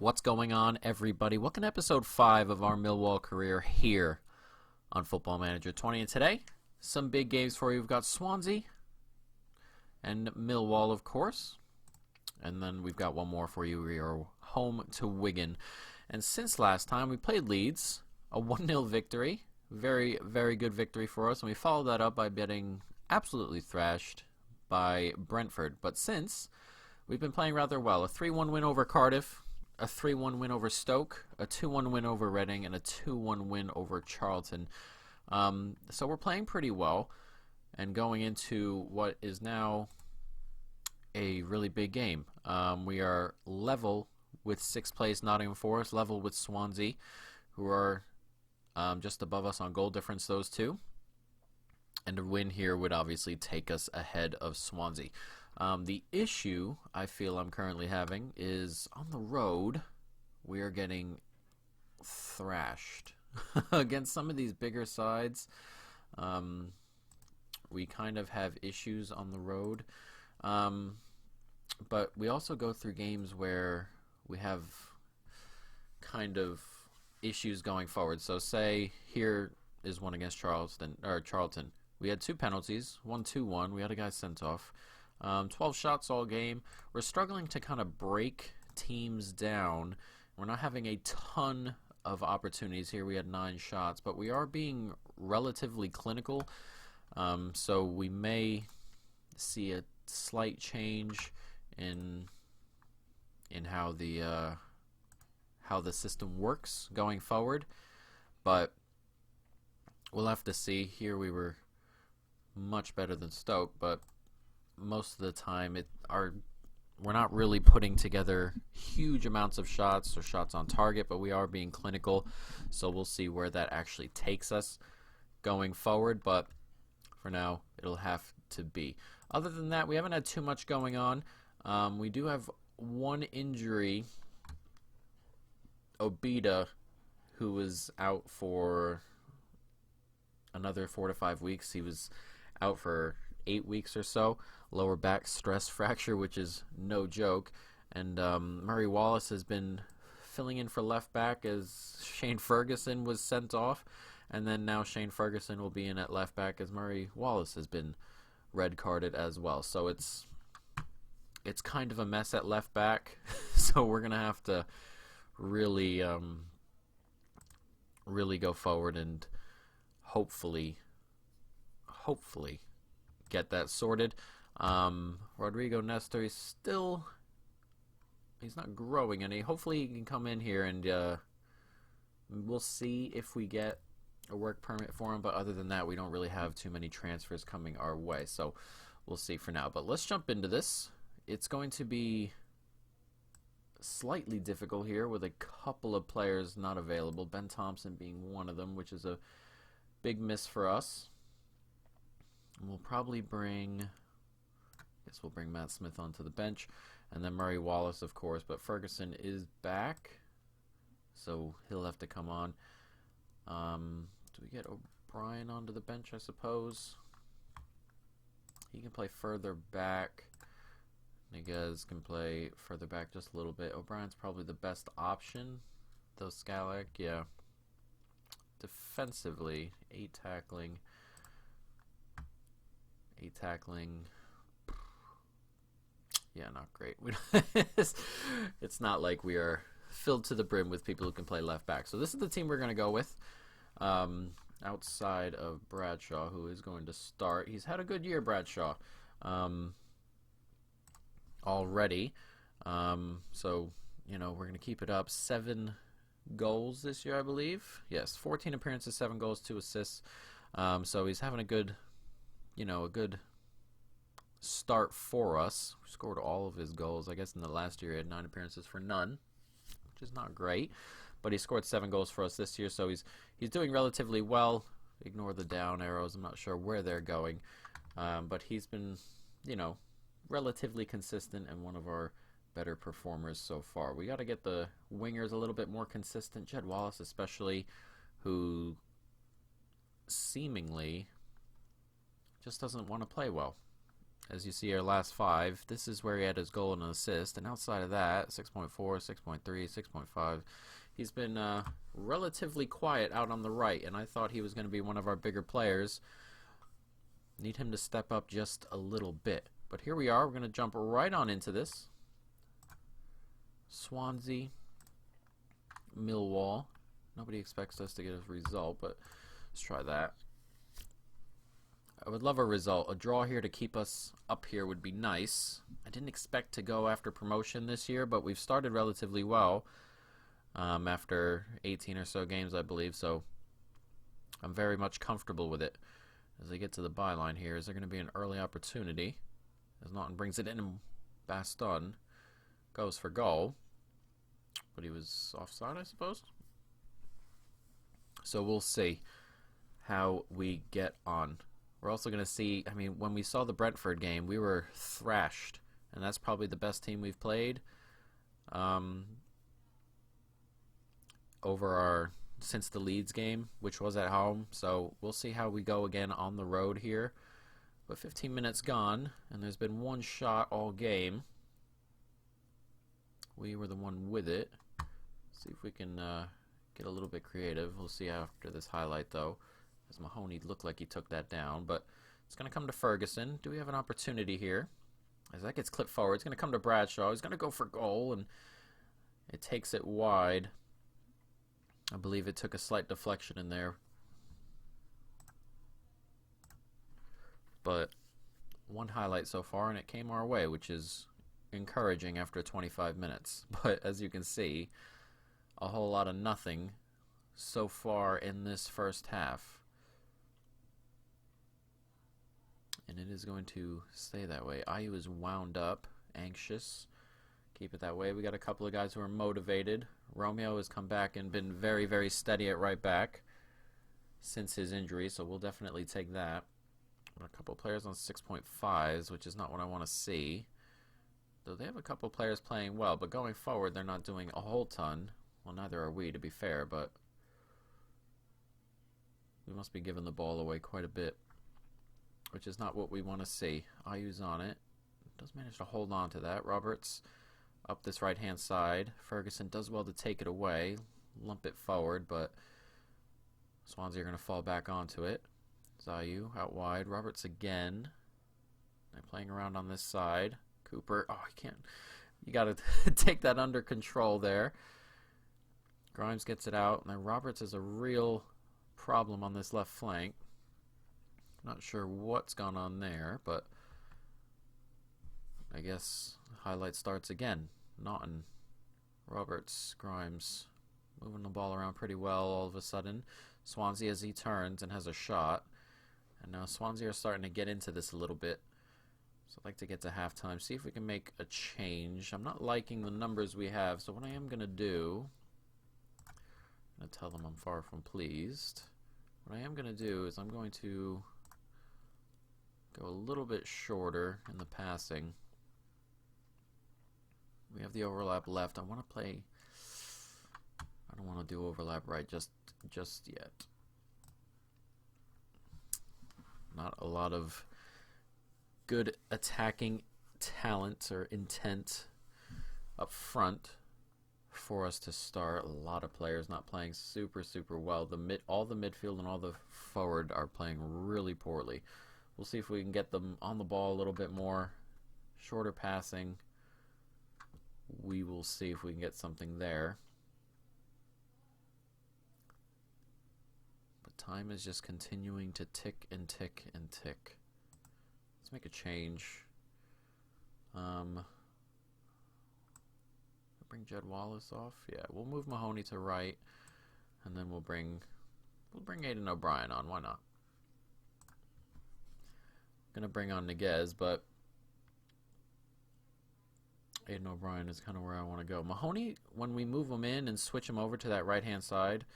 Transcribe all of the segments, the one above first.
What's going on, everybody? Welcome to episode 5 of our Millwall career here on Football Manager 20. And today, some big games for you. We've got Swansea and Millwall, of course. And then we've got one more for you. We are home to Wigan. And since last time, we played Leeds, a 1-0 victory. Very, very good victory for us. And we followed that up by getting absolutely thrashed by Brentford. But since, we've been playing rather well. A 3-1 win over Cardiff, a 3-1 win over Stoke, a 2-1 win over Reading, and a 2-1 win over Charlton. So we're playing pretty well and going into what is now a really big game. We are level with 6th place Nottingham Forest, level with Swansea, who are just above us on goal difference, those two. And a win here would obviously take us ahead of Swansea. The issue I feel I'm currently having is on the road, we are getting thrashed against some of these bigger sides. We kind of have issues on the road, but we also go through games where we have kind of issues going forward. So say here is one against Charlton. We had 2 penalties, 1-2-1. We had a guy sent off. 12 shots all game. We're struggling to kind of break teams down. We're not having a ton of opportunities here. We had 9 shots, but we are being relatively clinical. So we may see a slight change in how the system works going forward, but we'll have to see. Here we were much better than Stoke, but most of the time we're not really putting together huge amounts of shots or shots on target, but we are being clinical, so we'll see where that actually takes us going forward, but for now it'll have to be. Other than that, we haven't had too much going on. We do have one injury. Obita, who was out for another 4 to 5 weeks. He was out for 8 weeks or so. Lower back stress fracture, which is no joke. And Murray Wallace has been filling in for left back as Shane Ferguson was sent off. And then now Shane Ferguson will be in at left back as Murray Wallace has been red carded as well. So it's kind of a mess at left back. So we're going to have to really go forward and hopefully get that sorted. Rodrigo Nestor, he's not growing any. Hopefully he can come in here and we'll see if we get a work permit for him, but other than that we don't really have too many transfers coming our way, so we'll see for now. But let's jump into this. It's going to be slightly difficult here with a couple of players not available, Ben Thompson being one of them, which is a big miss for us. And we'll probably bring Matt Smith onto the bench, and then Murray Wallace, of course, but Ferguson is back, so he'll have to come on. Do we get O'Brien onto the bench, I suppose? He can play further back. Niguez can play further back just a little bit. O'Brien's probably the best option, though Scalek, yeah. Defensively, 8 tackling. Yeah, not great. It's not like we are filled to the brim with people who can play left back. So this is the team we're going to go with. Outside of Bradshaw, who is going to start. He's had a good year, Bradshaw, already. So, we're going to keep it up. 7 goals this year, I believe. Yes, 14 appearances, 7 goals, 2 assists. So he's having a good start for us. We scored all of his goals. I guess in the last year he had 9 appearances for none, which is not great. But he scored 7 goals for us this year, so he's doing relatively well. Ignore the down arrows. I'm not sure where they're going. But he's been, relatively consistent and one of our better performers so far. We got to get the wingers a little bit more consistent. Jed Wallace especially, who seemingly just doesn't want to play well. As you see, our last 5, this is where he had his goal and an assist. And outside of that, 6.4, 6.3, 6.5. He's been relatively quiet out on the right, and I thought he was going to be one of our bigger players. Need him to step up just a little bit. But here we are. We're going to jump right on into this. Swansea, Millwall. Nobody expects us to get a result, but let's try that. I would love a result. A draw here to keep us up here would be nice. I didn't expect to go after promotion this year, but we've started relatively well after 18 or so games, I believe. So I'm very much comfortable with it. As they get to the byline here, is there going to be an early opportunity? As Naughton brings it in, and Baston goes for goal. But he was offside, I suppose. So we'll see how we get on. We're also going to see, I mean, when we saw the Brentford game, we were thrashed. And that's probably the best team we've played since the Leeds game, which was at home. So we'll see how we go again on the road here. But 15 minutes gone, and there's been one shot all game. We were the one with it. See if we can get a little bit creative. We'll see after this highlight, though. As Mahoney looked like he took that down, but it's going to come to Ferguson. Do we have an opportunity here? As that gets clipped forward, it's going to come to Bradshaw. He's going to go for goal, and it takes it wide. I believe it took a slight deflection in there. But one highlight so far, and it came our way, which is encouraging after 25 minutes. But as you can see, a whole lot of nothing so far in this first half. And it is going to stay that way. Ayew is wound up, anxious. Keep it that way. We got a couple of guys who are motivated. Romeo has come back and been very, very steady at right back since his injury, so we'll definitely take that. A couple of players on 6.5s, which is not what I want to see. Though they have a couple of players playing well, but going forward, they're not doing a whole ton. Well, neither are we, to be fair, but we must be giving the ball away quite a bit, which is not what we want to see. Ayew's on it. Does manage to hold on to that. Roberts up this right-hand side. Ferguson does well to take it away, lump it forward, but Swansea are going to fall back onto it. Ayew out wide. Roberts again. They're playing around on this side. Cooper. Oh, I can't. You got to take that under control there. Grimes gets it out. And then Roberts is a real problem on this left flank. Not sure what's gone on there, but I guess highlight starts again. Naughton, Roberts, Grimes moving the ball around pretty well all of a sudden. Swansea as he turns and has a shot. And now Swansea are starting to get into this a little bit. So I'd like to get to halftime, see if we can make a change. I'm not liking the numbers we have, so what I am going to do, I'm going to tell them I'm far from pleased. What I am going to do is I'm going to go a little bit shorter in the passing. We have the overlap left. I want to play. I don't want to do overlap right just yet. Not a lot of good attacking talent or intent up front for us to start. A lot of players not playing super well. All the midfield and all the forward are playing really poorly. We'll see if we can get them on the ball a little bit more. Shorter passing. We will see if we can get something there. But time is just continuing to tick and tick and tick. Let's make a change. Bring Jed Wallace off. Yeah, we'll move Mahoney to right, and then we'll bring Aidan O'Brien on. Why not? Gonna bring on Niguez, but Aidan O'Brien is kind of where I want to go. Mahoney, when we move him in and switch him over to that right-hand side,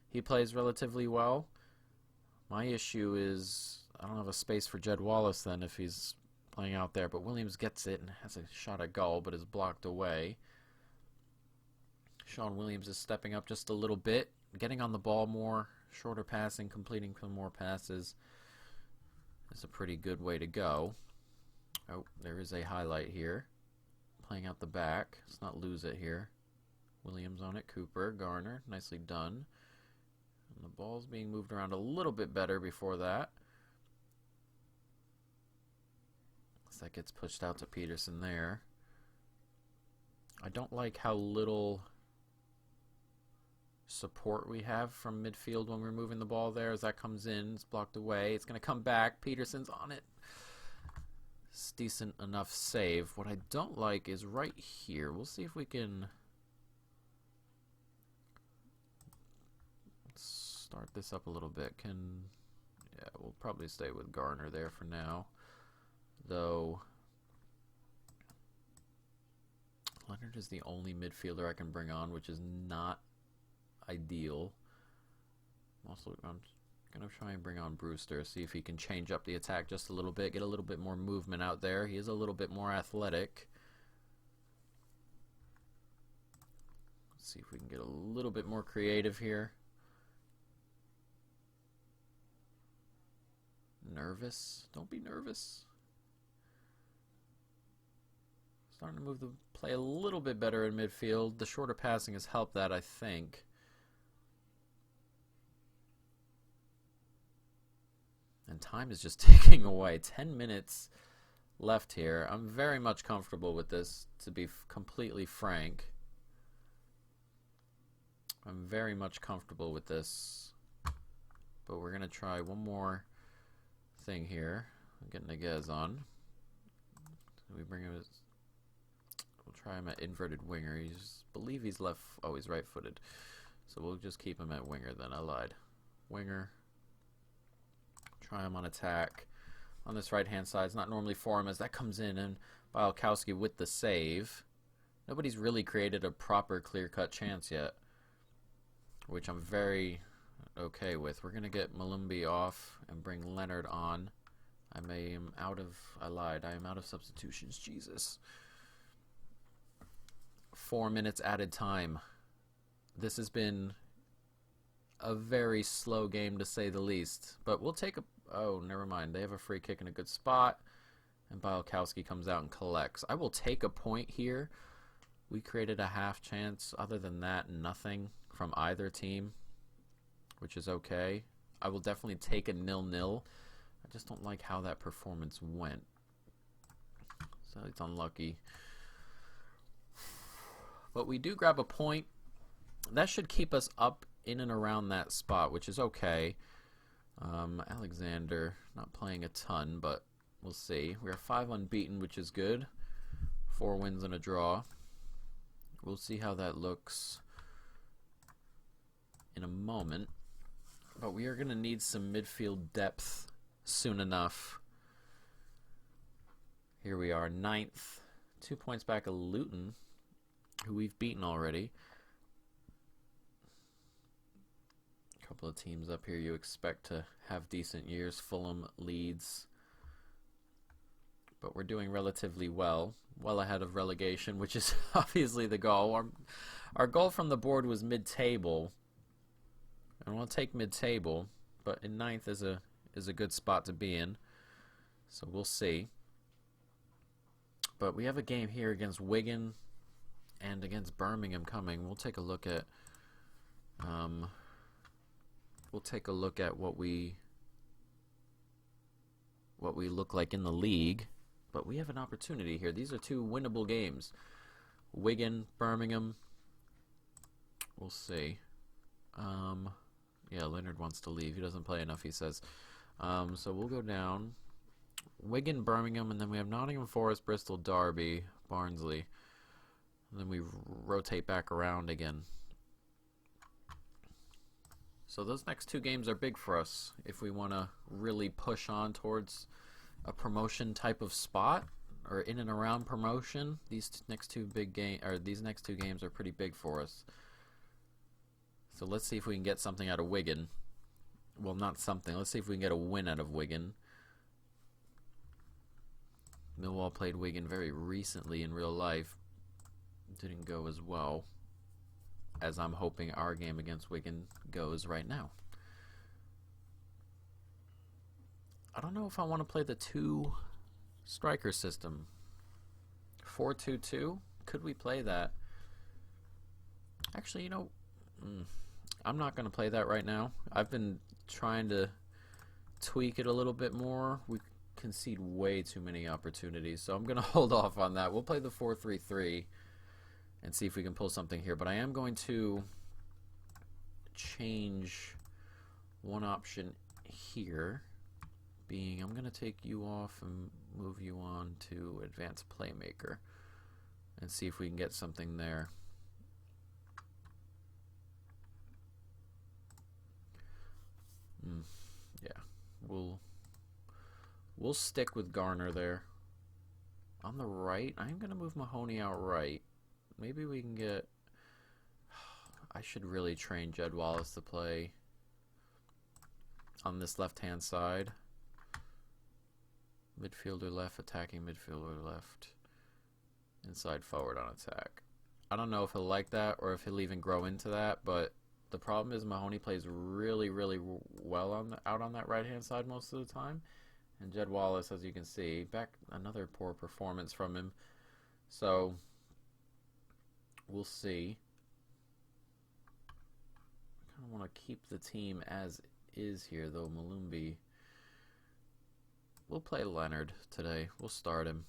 he plays relatively well. My issue is I don't have a space for Jed Wallace then if he's playing out there, but Williams gets it and has a shot at goal, but is blocked away. Sean Williams is stepping up just a little bit, getting on the ball more, shorter passing, completing some more passes. Is a pretty good way to go. Oh, there is a highlight here. Playing out the back. Let's not lose it here. Williams on it. Cooper. Garner. Nicely done. And the ball's being moved around a little bit better before that. So that gets pushed out to Peterson there. I don't like how little support we have from midfield when we're moving the ball there. As that comes in, it's blocked away. It's going to come back. Peterson's on it. It's decent enough save. What I don't like is right here. We'll see if we can start this up a little bit. Yeah, we'll probably stay with Garner there for now. Though Leonard is the only midfielder I can bring on, which is not ideal. I'm going to try and bring on Brewster, see if he can change up the attack just a little bit, get a little bit more movement out there. He is a little bit more athletic. Let's see if we can get a little bit more creative here. Nervous? Don't be nervous. Starting to move the play a little bit better in midfield. The shorter passing has helped that, I think. And time is just ticking away. 10 minutes left here. I'm very much comfortable with this, to be completely frank. I'm very much comfortable with this. But we're going to try one more thing here. I'm getting Niguez on. We bring him. We'll try him at inverted winger. I believe he's left. Oh, he's right-footed. So we'll just keep him at winger then. I lied. Winger. Try him on attack. On this right-hand side, it's not normally for him as that comes in, and Bialkowski with the save. Nobody's really created a proper clear-cut chance yet, which I'm very okay with. We're going to get Malumbi off and bring Leonard on. I lied. I am out of substitutions. Jesus. 4 minutes added time. This has been a very slow game to say the least. But we'll take a... Oh, never mind. They have a free kick in a good spot. And Bialkowski comes out and collects. I will take a point here. We created a half chance. Other than that, nothing from either team, which is okay. I will definitely take a 0-0. I just don't like how that performance went. So it's unlucky. But we do grab a point. That should keep us up in and around that spot, which is okay. Alexander not playing a ton, but we'll see. We are 5 unbeaten, which is good. 4 wins and a draw. We'll see how that looks in a moment. But we are going to need some midfield depth soon enough. Here we are, 9th. 2 points back of Luton, who we've beaten already. A couple of teams up here you expect to have decent years. Fulham, Leeds. But we're doing relatively well. Well ahead of relegation, which is obviously the goal. Our goal from the board was mid-table. And we'll take mid-table. But in 9th is a good spot to be in. So we'll see. But we have a game here against Wigan and against Birmingham coming. We'll take a look at what we look like in the league. But we have an opportunity here. These are 2 winnable games. Wigan, Birmingham. We'll see. Yeah, Leonard wants to leave. He doesn't play enough, he says. So we'll go down. Wigan, Birmingham, and then we have Nottingham Forest, Bristol, Derby, Barnsley. And then we rotate back around again. So those next 2 games are big for us if we want to really push on towards a promotion type of spot or in and around promotion. These next 2 games are pretty big for us. So let's see if we can get something out of Wigan. Well, not something. Let's see if we can get a win out of Wigan. Millwall played Wigan very recently in real life. Didn't go as well as I'm hoping our game against Wigan goes right now. I don't know if I want to play the 2 Striker system. 4-2-2. Could we play that? Actually, I'm not going to play that right now. I've been trying to tweak it a little bit more. We concede way too many opportunities, so I'm going to hold off on that. We'll play the 4-3-3 and see if we can pull something here. But I am going to change one option here, being I'm going to take you off and move you on to advanced playmaker and see if we can get something there. Yeah, we'll stick with Garner there. On the right, I'm going to move Mahoney out right. Maybe we can get... I should really train Jed Wallace to play on this left-hand side. Midfielder left, attacking midfielder left. Inside forward on attack. I don't know if he'll like that or if he'll even grow into that, but the problem is Mahoney plays really, really well out on that right-hand side most of the time. And Jed Wallace, as you can see, back another poor performance from him. So, we'll see. I kind of want to keep the team as is here, though. Malumbi. We'll play Leonard today. We'll start him.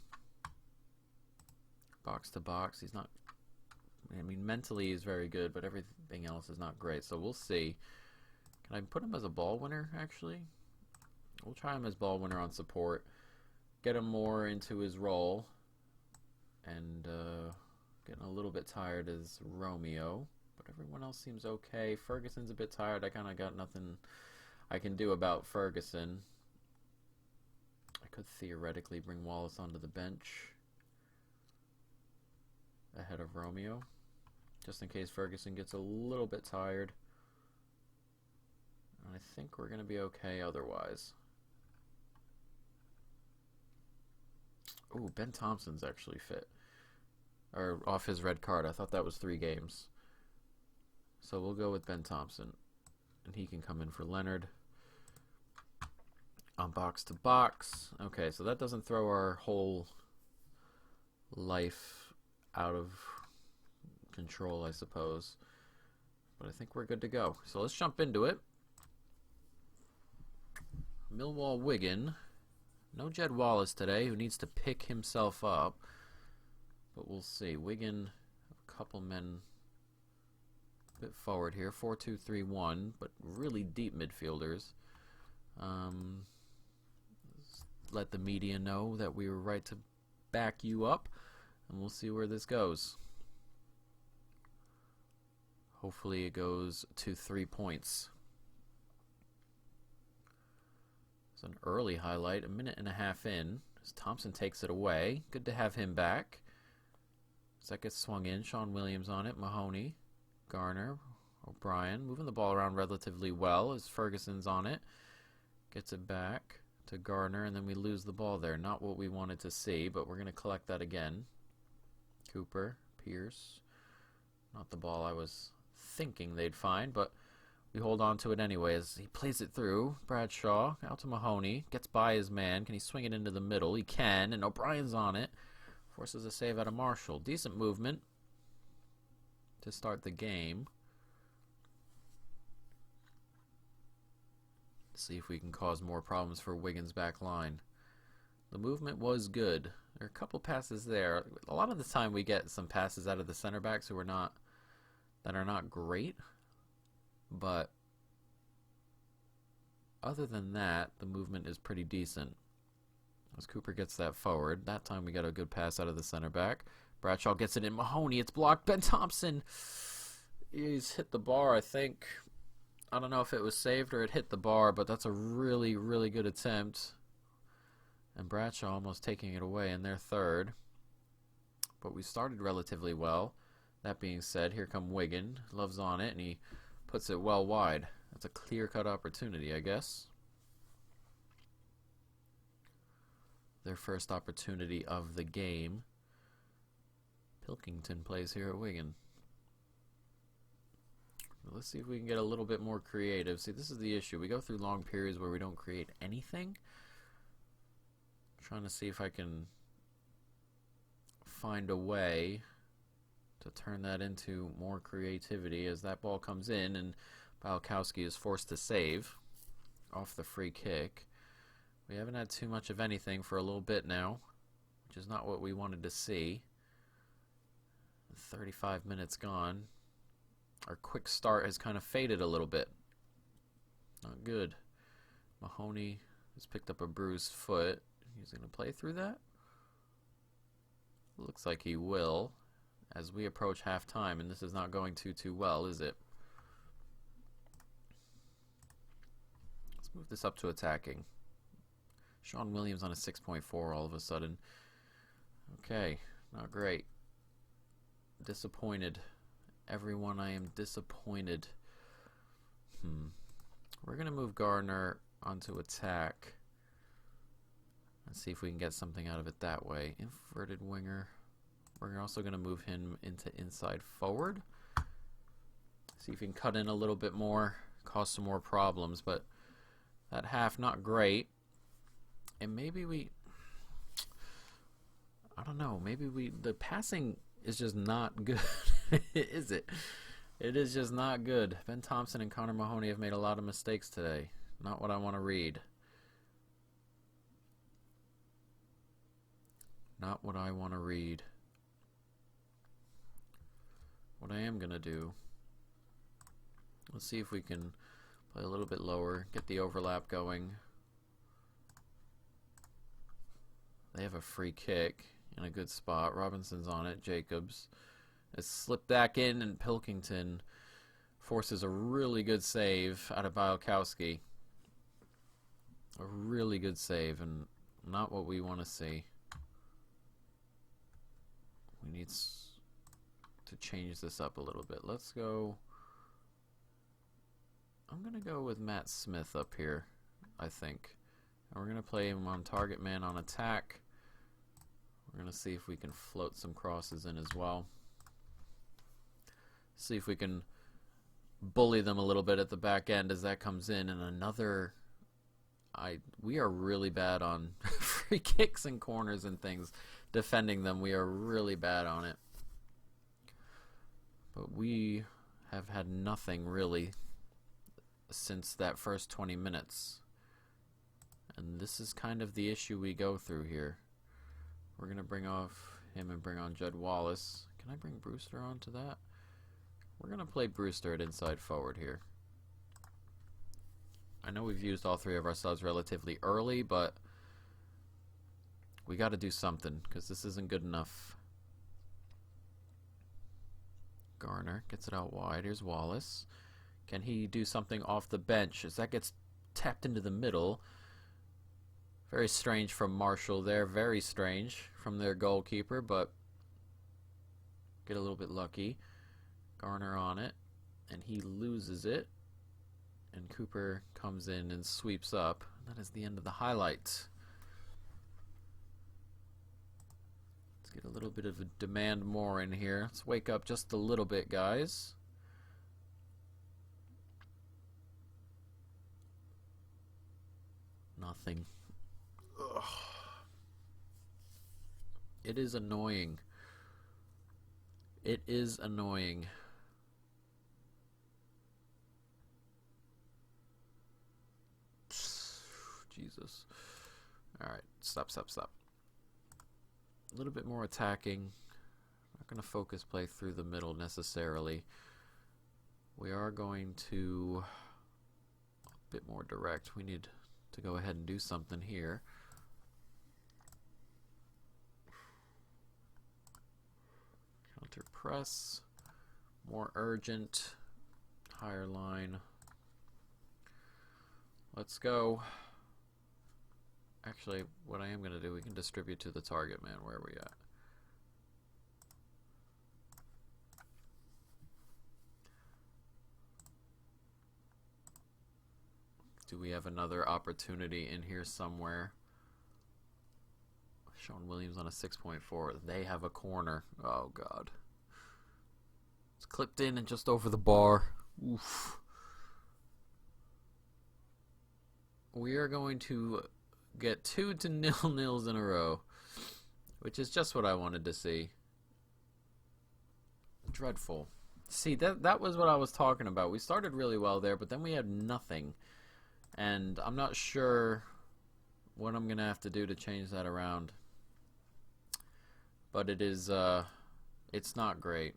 Box to box. He's not... I mean, mentally he's very good, but everything else is not great. So we'll see. Can I put him as a ball winner, actually? We'll try him as ball winner on support. Get him more into his role. And getting a little bit tired is Romeo. But everyone else seems okay. Ferguson's a bit tired. I kind of got nothing I can do about Ferguson. I could theoretically bring Wallace onto the bench ahead of Romeo, just in case Ferguson gets a little bit tired. And I think we're going to be okay otherwise. Ooh, Ben Thompson's actually fit. Or off his red card. I thought that was 3 games. So we'll go with Ben Thompson. And he can come in for Leonard. On box to box. Okay, so that doesn't throw our whole life out of control, I suppose. But I think we're good to go. So let's jump into it. Millwall Wigan. No Jed Wallace today, who needs to pick himself up. But we'll see. Wigan, a couple men a bit forward here. 4-2-3-1, but really deep midfielders. Let the media know that we were right to back you up. And we'll see where this goes. Hopefully it goes to 3 points. It's an early highlight, a minute and a half in. As Thompson takes it away. Good to have him back. As that gets swung in, Sean Williams on it, Mahoney, Garner, O'Brien. Moving the ball around relatively well as Ferguson's on it. Gets it back to Garner, and then we lose the ball there. Not what we wanted to see, but we're going to collect that again. Cooper, Pierce. Not the ball I was thinking they'd find, but we hold on to it anyway as he plays it through. Bradshaw out to Mahoney. Gets by his man. Can he swing it into the middle? He can, and O'Brien's on it. Forces a save out of Marshall. Decent movement to start the game. See if we can cause more problems for Wigan's back line. The movement was good. There are a couple passes there. A lot of the time we get some passes out of the center backs who are not great. But other than that, the movement is pretty decent. As Cooper gets that forward. That time we got a good pass out of the center back. Bradshaw gets it in. Mahoney, it's blocked. Ben Thompson, he's hit the bar, I think. I don't know if it was saved or it hit the bar, but that's a really, really good attempt. And Bradshaw almost taking it away in their third. But we started relatively well. That being said, here come Wigan. Love's on it, and he puts it well wide. That's a clear-cut opportunity, I guess. Their first opportunity of the game. Pilkington plays here at Wigan. Let's see if we can get a little bit more creative. See, this is the issue. We go through long periods where we don't create anything. trying to see if I can find a way to turn that into more creativity as that ball comes in and Białkowski is forced to save off the free kick. We haven't had too much of anything for a little bit now, which is not what we wanted to see. 35 minutes gone. Our quick start has kind of faded a little bit. Not good. Mahoney has picked up a bruised foot. He's going to play through that? Looks like he will as we approach halftime, and this is not going too well, is it? Let's move this up to attacking. Sean Williams on a 6.4 all of a sudden. Okay, not great. Disappointed. Everyone, I am disappointed. We're going to move Gardner onto attack. Let's see if we can get something out of it that way. Inverted winger. We're also going to move him into inside forward. See if we can cut in a little bit more, cause some more problems. But that half, not great. And maybe I don't know, the passing is just not good, is it? It is just not good. Ben Thompson and Connor Mahoney have made a lot of mistakes today. Not what I want to read. Not what I want to read. What I am going to do, let's see if we can play a little bit lower, get the overlap going. They have a free kick in a good spot. Robinson's on it. Jacobs has slipped back in, and Pilkington forces a really good save out of Białkowski. A really good save, and not what we want to see. We need to change this up a little bit. Let's go. I'm going to go with Matt Smith up here, I think. And we're going to play him on target man on attack. We're going to see if we can float some crosses in as well. See if we can bully them a little bit at the back end as that comes in. And another... we are really bad on free kicks and corners and things. Defending them, we are really bad on it. But we have had nothing really since that first 20 minutes. And this is kind of the issue we go through here. We're going to bring off him and bring on Judd Wallace. Can I bring Brewster onto that? We're going to play Brewster at inside forward here. I know we've used all three of our subs relatively early, but we got to do something because this isn't good enough. Garner gets it out wide. Here's Wallace. Can he do something off the bench as that gets tapped into the middle? Very strange from Marshall there. Very strange from their goalkeeper, but get a little bit lucky. Garner on it, and he loses it. And Cooper comes in and sweeps up. That is the end of the highlight. Let's get a little bit of a demand more in here. Let's wake up just a little bit, guys. Nothing. Ugh. It is annoying. It is annoying. Jesus. Alright, stop. A little bit more attacking. Not going to focus play through the middle necessarily. We are going to a bit more direct. We need to go ahead and do something here. Counter press. More urgent. Higher line. Let's go. Actually, what I am going to do, we can distribute to the target man. Where are we at? Do we have another opportunity in here somewhere? Sean Williams on a 6.4. They have a corner. Oh, God. It's clipped in and just over the bar. Oof. We are going to get 2 to 0-0s in a row, which is just what I wanted to see. Dreadful. See, that was what I was talking about. We started really well there, but then we had nothing. And I'm not sure what I'm going to have to do to change that around. But it is, it's not great.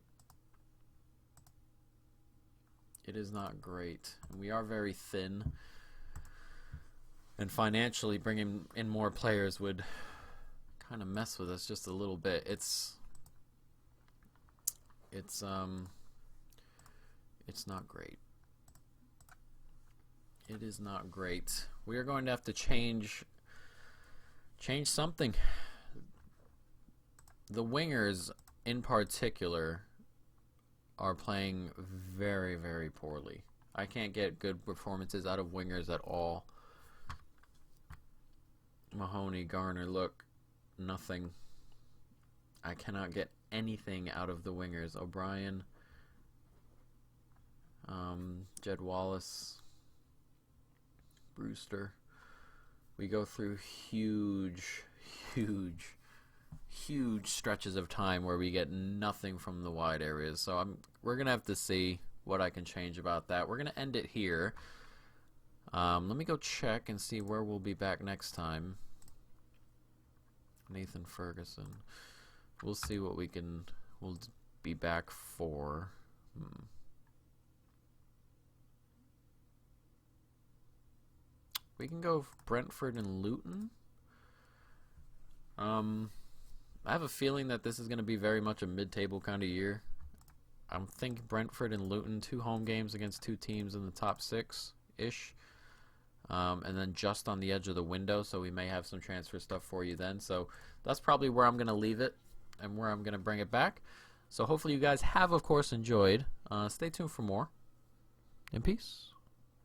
It is not great. And we are very thin. And financially, bringing in more players would kind of mess with us just a little bit. It's not great. It is not great. We are going to have to change something. The wingers, in particular, are playing very, very poorly. I can't get good performances out of wingers at all. Mahoney, Garner, look, nothing. I cannot get anything out of the wingers. O'Brien, Jed Wallace, Brewster. We go through huge stretches of time where we get nothing from the wide areas. So we're going to have to see what I can change about that. We're going to end it here. Let me go check and see where we'll be back next time. Nathan Ferguson. We'll see what we'll be back for. We can go Brentford and Luton. I have a feeling that this is going to be very much a mid-table kind of year. I'm thinking Brentford and Luton, 2 home games against 2 teams in the top 6-ish. And then just on the edge of the window, so we may have some transfer stuff for you then. So that's probably where I'm going to leave it and where I'm going to bring it back. So hopefully you guys have, of course, enjoyed. Stay tuned for more. In peace.